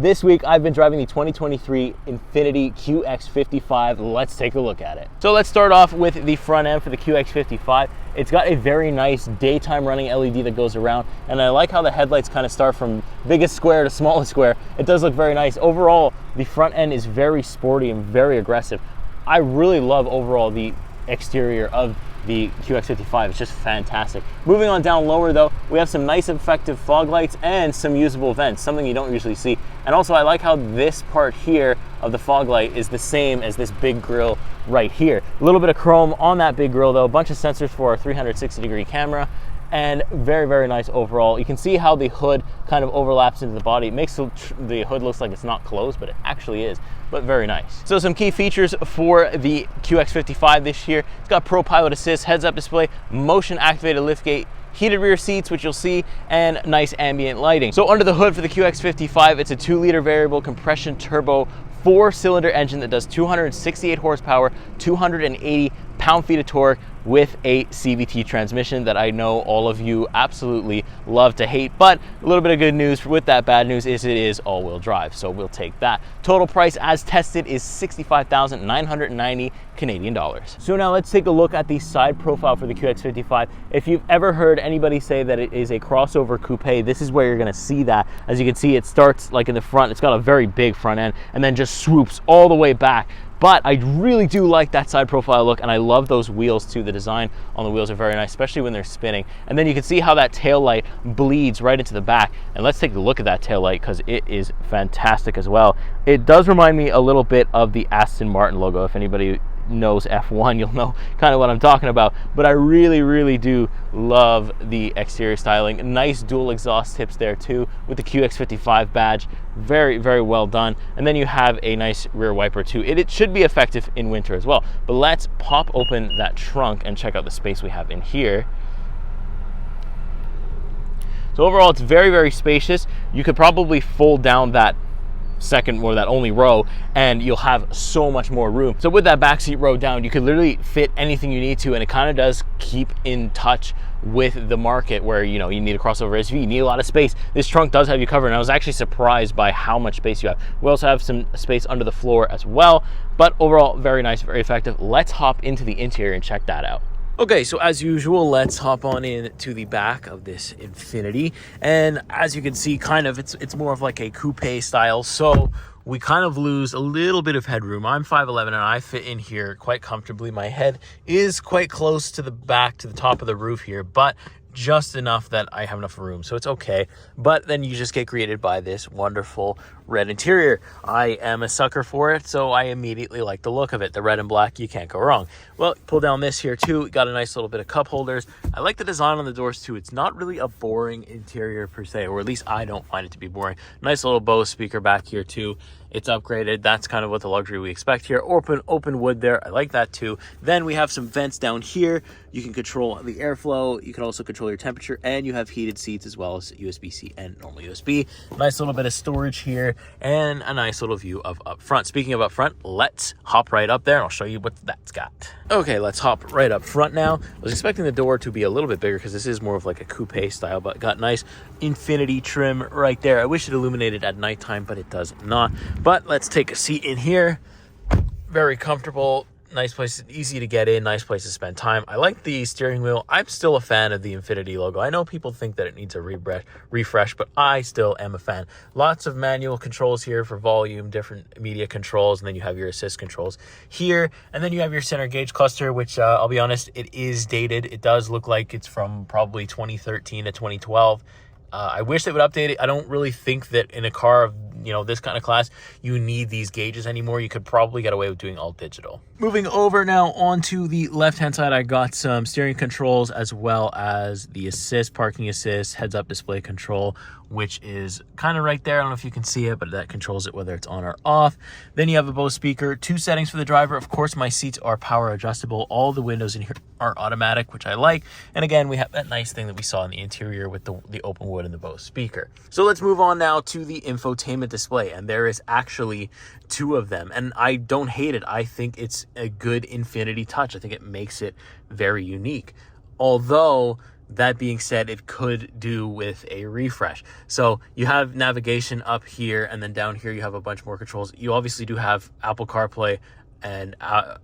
This week, I've been driving the 2023 Infiniti QX55. Let's take a look at it. So let's start off with the front end for the QX55. It's got a very nice daytime running LED that goes around, and I like how the headlights kind of start from biggest square to smallest square. It does look very nice. Overall, the front end is very sporty and very aggressive. I really love overall the exterior of the QX55. It's just fantastic. Moving on down lower though, we have some nice effective fog lights and some usable vents, something you don't usually see. And also I like how this part here of the fog light is the same as this big grille right here. A little bit of chrome on that big grille though, a bunch of sensors for our 360-degree camera, and very, very nice overall. You can see how the hood kind of overlaps into the body. It makes the hood looks like it's not closed, but it actually is, but very nice. So some key features for the QX55 this year. It's got Pro Pilot Assist, heads-up display, motion activated liftgate, heated rear seats, which you'll see, and nice ambient lighting. So under the hood for the QX55, it's a 2-liter variable compression turbo 4-cylinder engine that does 268 horsepower, 280 pound-feet of torque with a CVT transmission that I know all of you absolutely love to hate. But a little bit of good news with that bad news is it is all-wheel drive, so we'll take that. Total price as tested is 65,990 Canadian dollars. So now let's take a look at the side profile for the QX55. If you've ever heard anybody say that it is a crossover coupe, this is where you're gonna see that. As you can see, it starts like in the front, it's got a very big front end, and then just swoops all the way back. But I really do like that side profile look, and I love those wheels too. The design on the wheels are very nice, especially when they're spinning. And then you can see how that tail light bleeds right into the back. And let's take a look at that tail light because it is fantastic as well. It does remind me a little bit of the Aston Martin logo. If anybody knows F1, you'll know kind of what I'm talking about. But I really, really do love the exterior styling. Nice dual exhaust tips there too with the QX55 badge. Very, very well done. And then you have a nice rear wiper too. It should be effective in winter as well. But let's pop open that trunk and check out the space we have in here. So overall, it's very, very spacious. You could probably fold down that second or that only row and you'll have so much more room. So with that backseat row down, you could literally fit anything you need to, and it kind of does keep in touch with the market where, you know, you need a crossover SUV, you need a lot of space. This trunk does have you covered, and I was actually surprised by how much space you have. We also have some space under the floor as well, but overall, very nice, very effective. Let's hop into the interior and check that out. Okay, so as usual, let's hop on in to the back of this Infiniti. And as you can see, kind of, it's more of like a coupe style. So we kind of lose a little bit of headroom. I'm 5'11", and I fit in here quite comfortably. My head is quite close to the back, to the top of the roof here, but just enough that I have enough room, so it's okay. But then you just get greeted by this wonderful red interior. I am a sucker for it, so I immediately like the look of it. The red and black, you can't go wrong. Well, pull down this here too. Got a nice little bit of cup holders. I like the design on the doors too. It's not really a boring interior per se, or at least I don't find it to be boring. Nice little Bose speaker back here too. It's upgraded. That's kind of what the luxury we expect here. Open wood there. I like that too. Then we have some vents down here. You can control the airflow. You can also control your temperature, and you have heated seats as well as USB-C and normal USB. Nice little bit of storage here, and a nice little view of up front. Speaking of up front, let's hop right up there and I'll show you what that's got. Okay, let's hop right up front now. I was expecting the door to be a little bit bigger because this is more of like a coupe style, but got nice Infiniti trim right there. I wish it illuminated at nighttime, but it does not. But let's take a seat in here. Very comfortable. Nice place, easy to get in, nice place to spend time. I like the steering wheel. I'm still a fan of the Infiniti logo. I know people think that it needs a refresh, but I still am a fan. Lots of manual controls here for volume, different media controls, and then you have your assist controls here. And then you have your center gauge cluster, which I'll be honest, it is dated. It does look like it's from probably 2013 to 2012. I wish they would update it. I don't really think that in a car of, you know, this kind of class, you need these gauges anymore. You could probably get away with doing all digital. Moving over now onto the left-hand side, I got some steering controls as well as the assist, parking assist, heads-up display control, which is kind of right there. I don't know if you can see it, but that controls it whether it's on or off. Then you have a Bose speaker, 2 settings for the driver. Of course, my seats are power adjustable. All the windows in here are automatic, which I like. And again, we have that nice thing that we saw in the interior with the open wood and the Bose speaker. So let's move on now to the infotainment display. And there is actually 2 of them. And I don't hate it. I think it's a good Infiniti touch. I think it makes it very unique. Although That being said, it could do with a refresh. So you have navigation up here, and then down here you have a bunch more controls. You obviously do have Apple CarPlay and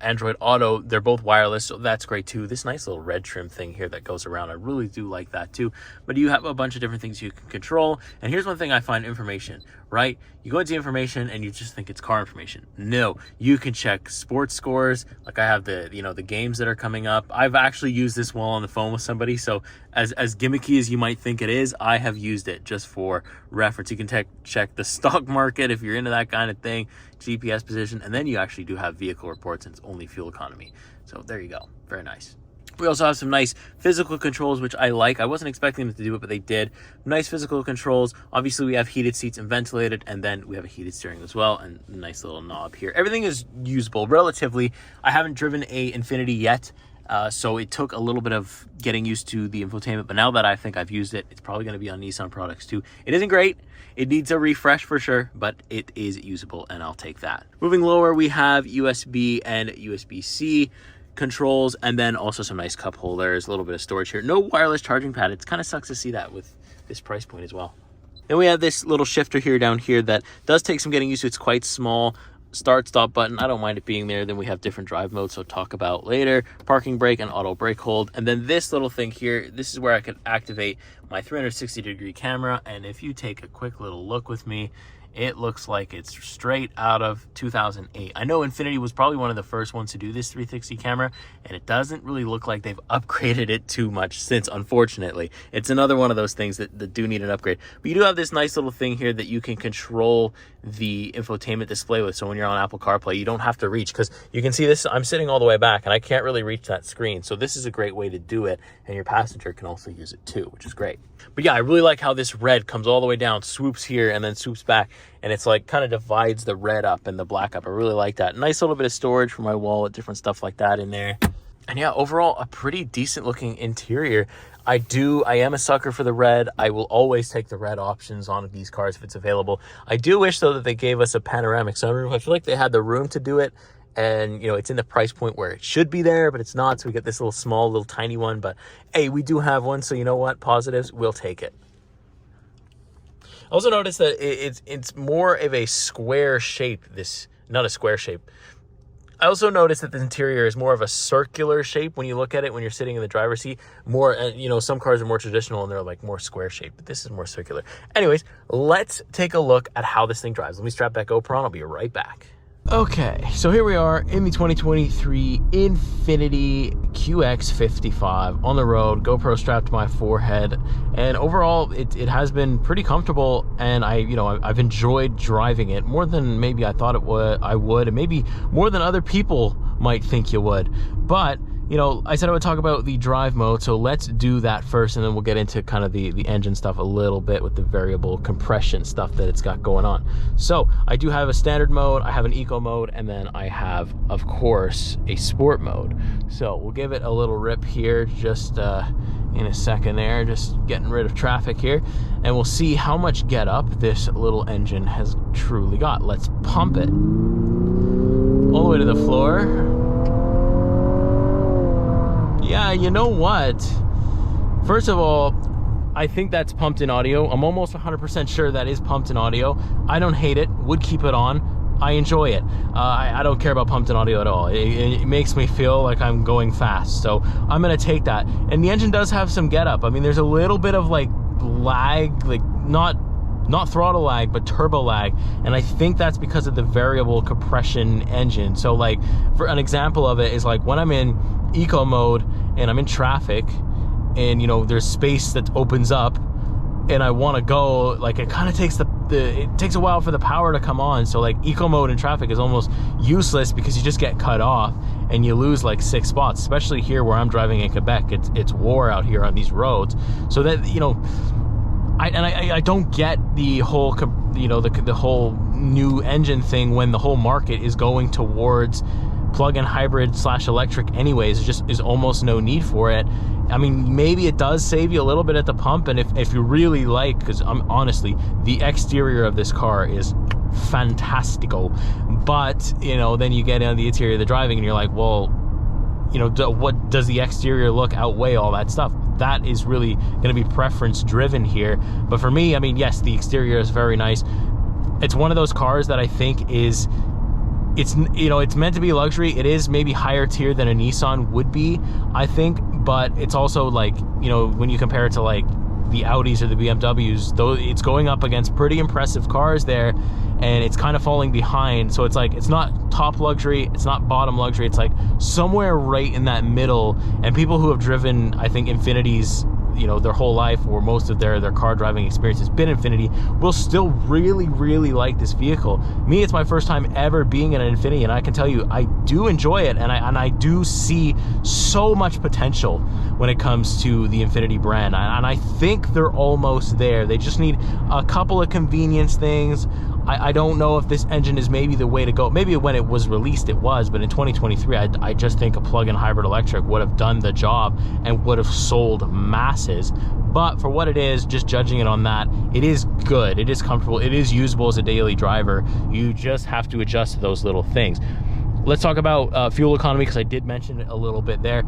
Android Auto. They're both wireless, so that's great too. This nice little red trim thing here that goes around, I really do like that too. But you have a bunch of different things you can control. And here's one thing I find: information, right? You go into information and you just think it's car information. No, you can check sports scores. Like I have the, you know, the games that are coming up. I've actually used this while on the phone with somebody. So as gimmicky as you might think it is, I have used it just for reference. You can check the stock market if you're into that kind of thing, GPS position, and then you actually do have vehicle reports, and it's only fuel economy. So there you go. Very nice. We also have some nice physical controls, which I like. I wasn't expecting them to do it, but they did. Nice physical controls. Obviously, we have heated seats and ventilated, and then we have a heated steering as well, and a nice little knob here. Everything is usable relatively. I haven't driven a Infiniti yet, so it took a little bit of getting used to the infotainment, but now that I think I've used it, it's probably going to be on Nissan products too. It isn't great. It needs a refresh for sure, but it is usable, and I'll take that. Moving lower, we have USB and USB-C controls, and then also some nice cup holders, a little bit of storage here. No wireless charging pad. It kind of sucks to see that with this price point as well. Then we have this little shifter here down here that does take some getting used to. It's quite small. Start stop button, I don't mind it being there. Then we have different drive modes, so talk about later. Parking brake and auto brake hold. And then this little thing here, this is where I could activate my 360-degree camera. And if you take a quick little look with me, it looks like it's straight out of 2008. I know Infiniti was probably one of the first ones to do this 360 camera, and it doesn't really look like they've upgraded it too much since, unfortunately. It's another one of those things that do need an upgrade. But you do have this nice little thing here that you can control the infotainment display with. So when you're on Apple CarPlay, you don't have to reach, because you can see this, I'm sitting all the way back and I can't really reach that screen. So this is a great way to do it, and your passenger can also use it too, which is great. But yeah, I really like how this red comes all the way down, swoops here, and then swoops back. And it's like kind of divides the red up and the black up. I really like that. Nice little bit of storage for my wallet, different stuff like that in there. And yeah, overall, a pretty decent looking interior. I am a sucker for the red. I will always take the red options on these cars if it's available. I do wish though that they gave us a panoramic sunroof. I feel like they had the room to do it. And, you know, it's in the price point where it should be there, but it's not. So we get this little small, little tiny one. But hey, we do have one. So you know what? Positives, we'll take it. I also noticed that it's more of a square shape. Not a square shape. I also noticed that the interior is more of a circular shape when you look at it when you're sitting in the driver's seat. More, you know, some cars are more traditional and they're like more square shaped, but this is more circular. Anyways, let's take a look at how this thing drives. Let me strap that GoPro on. I'll be right back. Okay, so here we are in the 2023 Infiniti QX55 on the road, GoPro strapped to my forehead, and overall it has been pretty comfortable, and I've enjoyed driving it more than maybe I thought I would, and maybe more than other people might think you would. But you know, I said I would talk about the drive mode, so let's do that first, and then we'll get into kind of the engine stuff a little bit with the variable compression stuff that it's got going on. So I do have a standard mode, I have an eco mode, and then I have, of course, a sport mode. So we'll give it a little rip here just in a second there, just getting rid of traffic here, and we'll see how much get up this little engine has truly got. Let's pump it all the way to the floor. Yeah, you know what? First of all, I think that's pumped in audio. I'm almost 100% sure that is pumped in audio. I don't hate it. Would keep it on. I enjoy it. I don't care about pumped in audio at all. It makes me feel like I'm going fast. So I'm going to take that. And the engine does have some get up. I mean, there's a little bit of like lag, like not throttle lag, but turbo lag, and I think that's because of the variable compression engine. So like, for an example of it is like when I'm in eco mode and I'm in traffic and you know there's space that opens up and I want to go, like it kind of takes it takes a while for the power to come on. So like eco mode in traffic is almost useless because you just get cut off and you lose like 6 spots, especially here where I'm driving in Quebec. It's war out here on these roads. So that, you know, I don't get the whole, you know, the whole new engine thing when the whole market is going towards plug-in hybrid / electric anyways. Just is almost no need for it. I mean, maybe it does save you a little bit at the pump, and if you really like, because honestly, the exterior of this car is fantastico, but you know, then you get into the interior of the driving and you're like, well, you know, what does the exterior look outweigh all that stuff? that is really going to be preference driven here. But for me, I mean, yes, the exterior is very nice. It's one of those cars that I think is, it's, you know, it's meant to be luxury. It is maybe higher tier than a Nissan would be, I think, but it's also like, you know, when you compare it to like the Audis or the BMWs, though, it's going up against pretty impressive cars there, and it's kind of falling behind. So it's like, it's not top luxury, it's not bottom luxury, it's like somewhere right in that middle. And people who have driven, I think, Infinitis, you know, their whole life, or most of their car driving experience has been Infiniti, will still really like this vehicle. Me, it's my first time ever being in an Infiniti, and I can tell you, I do enjoy it, and I do see so much potential when it comes to the Infiniti brand, and I think they're almost there. They just need a couple of convenience things. I don't know if this engine is maybe the way to go. Maybe when it was released it was, but in 2023 I just think a plug-in hybrid electric would have done the job and would have sold masses. But for what it is, just judging it on that, it is good, it is comfortable, it is usable as a daily driver. You just have to adjust to those little things. Let's talk about fuel economy, because I did mention it a little bit there.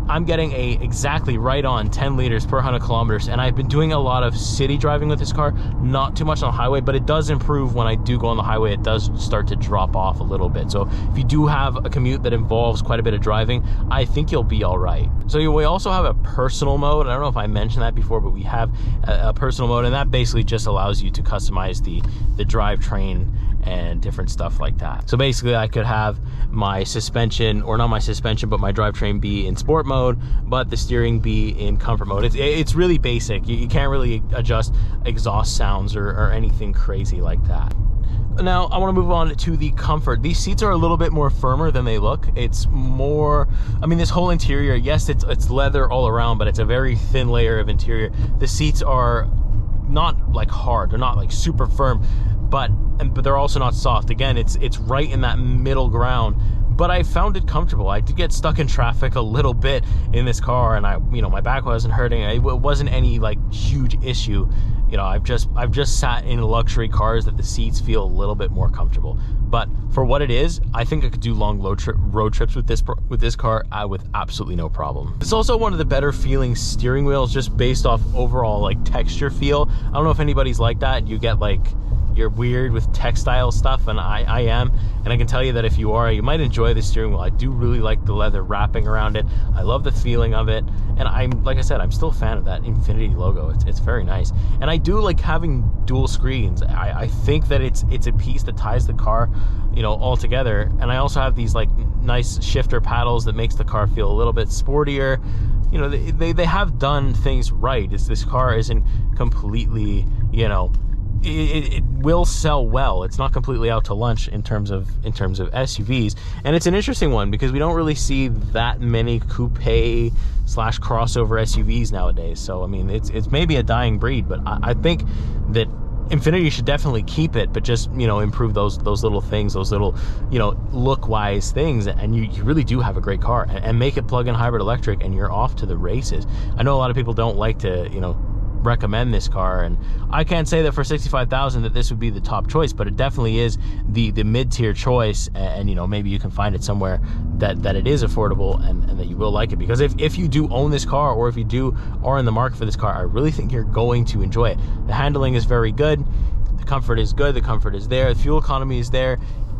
I'm getting a exactly right on 10 liters per 100 kilometers, and I've been doing a lot of city driving with this car, not too much on the highway, but it does improve when I do go on the highway. It does start to drop off a little bit. So if you do have a commute that involves quite a bit of driving, I think you'll be all right. So we also have a personal mode. I don't know if I mentioned that before, but we have a personal mode, and that basically just allows you to customize the drivetrain and different stuff like that. So basically I could have my suspension, or not my suspension, but my drivetrain be in sport mode, but the steering be in comfort mode. It's really basic. You can't really adjust exhaust sounds or anything crazy like that. Now I want to move on to the comfort. These seats are a little bit more firmer than they look. It's more, I mean, this whole interior, yes, it's leather all around, but it's a very thin layer of interior. The seats are not like hard, they're not like super firm, but they're also not soft. Again, it's right in that middle ground. But I found it comfortable. I did get stuck in traffic a little bit in this car, and my back wasn't hurting. It wasn't any like huge issue. You know, I've just sat in luxury cars that the seats feel a little bit more comfortable. But for what it is, I think I could do long road trips with this car with absolutely no problem. It's also one of the better feeling steering wheels, just based off overall like texture feel. I don't know if anybody's like that. You get like, you're weird with textile stuff, and I am, and I can tell you that if you are, you might enjoy the steering wheel. I do really like the leather wrapping around it. I love the feeling of it, and like I said, I'm still a fan of that Infiniti logo. It's very nice, and I do like having dual screens. I think that it's a piece that ties the car, you know, all together. And I also have these like nice shifter paddles that makes the car feel a little bit sportier. You know, they have done things right. This car isn't completely, you know, it will sell well. It's not completely out to lunch in terms of SUVs, and it's an interesting one because we don't really see that many coupe / crossover SUVs nowadays. So I mean, it's maybe a dying breed, but I think that Infiniti should definitely keep it, but just, you know, improve those little things, those little, you know, look-wise things, and you really do have a great car, and make it plug-in hybrid electric, and you're off to the races. I know a lot of people don't like to, you know, recommend this car, and I can't say that for $65,000 that this would be the top choice, but it definitely is the mid-tier choice, and you know, maybe you can find it somewhere that it is affordable and that you will like it. Because if you do own this car, or if you are in the market for this car, I really think you're going to enjoy it. The handling is very good, the comfort is good, the comfort is there, the fuel economy is there,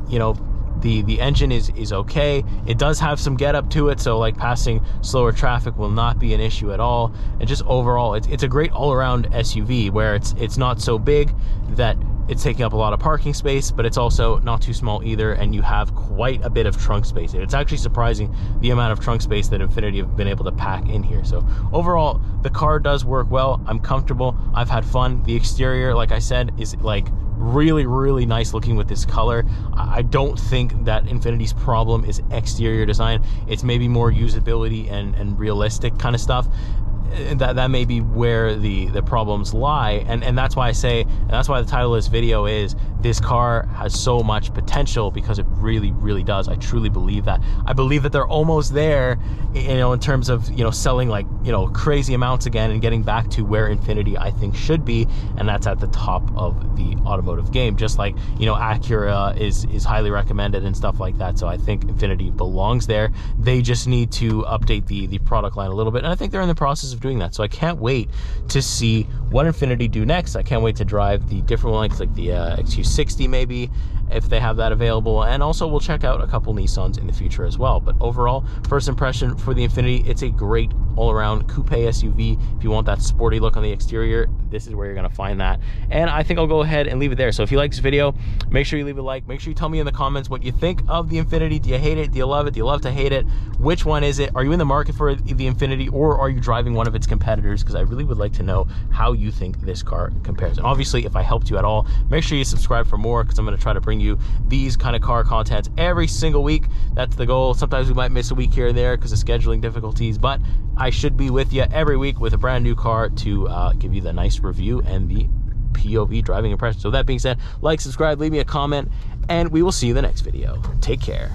you know, the engine is okay. It does have some get up to it, so like passing slower traffic will not be an issue at all. And just overall, it's a great all-around SUV, where it's not so big that it's taking up a lot of parking space, but it's also not too small either, and you have quite a bit of trunk space. It's actually surprising the amount of trunk space that Infiniti have been able to pack in here. So overall, the car does work well. I'm comfortable, I've had fun. The exterior, like I said, is like really nice looking with this color. I don't think that Infiniti's problem is exterior design. It's maybe more usability and realistic kind of stuff. That may be where the problems lie, and that's why I say, and that's why the title of this video is, this car has so much potential, because it really does. I truly believe that. I believe that they're almost there, you know, in terms of, you know, selling like, you know, crazy amounts again, and getting back to where Infiniti I think should be, and that's at the top of the automotive game. Just like, you know, Acura is highly recommended and stuff like that. So I think Infiniti belongs there. They just need to update the product line a little bit, and I think they're in the process of doing that. So I can't wait to see what Infiniti do next. I can't wait to drive the different ones, like the XQ60 maybe, if they have that available. And also we'll check out a couple Nissans in the future as well. But overall, first impression for the Infiniti, it's a great all-around coupe SUV. If you want that sporty look on the exterior, this is where you're gonna find that. And I think I'll go ahead and leave it there. So if you like this video, make sure you leave a like. Make sure you tell me in the comments what you think of the Infiniti. Do you hate it? Do you love it? Do you love to hate it? Which one is it? Are you in the market for the Infiniti, or are you driving one of its competitors? Because I really would like to know how you think this car compares. And obviously, if I helped you at all, make sure you subscribe for more, because I'm going to try to bring you these kind of car contents every single week. That's the goal. Sometimes we might miss a week here and there because of scheduling difficulties, but I should be with you every week with a brand new car to give you the nice review and the POV driving impression. So that being said, like, subscribe, leave me a comment, and we will see you in the next video. Take care.